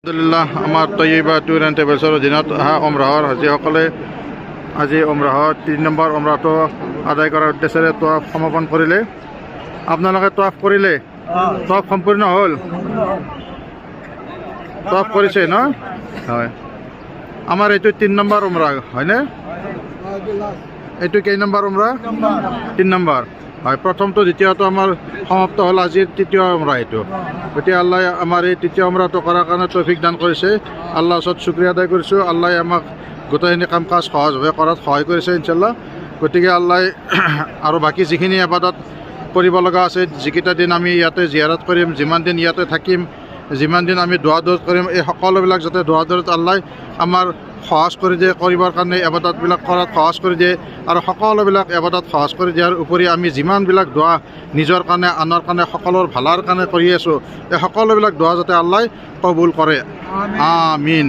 আলহামদুলিল্লাহ আমাৰ Taiyaba tour and ট্ৰেভেলছৰ অধীনত অহা অমৰাহৰ হাজীসকলে আজি অমৰাহৰ 3 নম্বৰ অমৰাহটো আদায় কৰাৰ উদ্দেশ্যেৰে তৱাফ সমাপন কৰিলে। আপোনালোকে তৱাফ কৰিলে? তৱাফ সম্পূৰ্ণ হ'ল? তৱাফ কৰিছে ন? হয়। আমাৰ এইটো 3 নম্বৰ অমৰাহ হয়নে? এইটো কেই নম্বৰ অমৰাহ? 3 নম্বৰ হয়। প্ৰথমটো দ্বিতীয়টো আমাৰ সমাপ্ত হ'ল, আজিৰ তৃতীয় অমৰাহ এইটো। গতিকে আল্লাহ আমাৰ এই তৃতীয় অমৰাহটো কৰাৰ কাৰণে তৌফিক দান কৰিছে। আল্লাহৰ ওচৰত শুক্ৰিয়া আদায় কৰিছোঁ। আল্লাহ আমাক গোটেইখিনি কাম কাজ সহজভাৱে কৰাত সহায় কৰিছে ইনশাল্লাহ। গতিকে আল্লাহ আৰু বাকী যিখিনি আবাদত কৰিব লগা আছে, যিকেইটা দিন আমি ইয়াতে জিয়াৰত কৰিম, যিমান দিন ইয়াতে থাকিম, যিমান দিন আমি দোৱা দৌৰত কৰিম, এই সকলোবিলাক যাতে দোৱা দৌৰত আল্লাহ আমাৰ সহজ কৰি দিয়ে, কৰিবৰ কাৰণে আবাদতবিলাক কৰাত সহজ কৰি দিয়ে। আৰু সকলোবিলাক আবাদত সহজ কৰি দিয়াৰ উপৰি আমি যিমানবিলাক দোৱা নিজৰ কাৰণে, আনৰ কাৰণে, সকলোৰ ভালৰ কাৰণে কৰি আছোঁ, এই সকলোবিলাক দোৱা যাতে আল্লাহ কবুল কৰে। আমিন।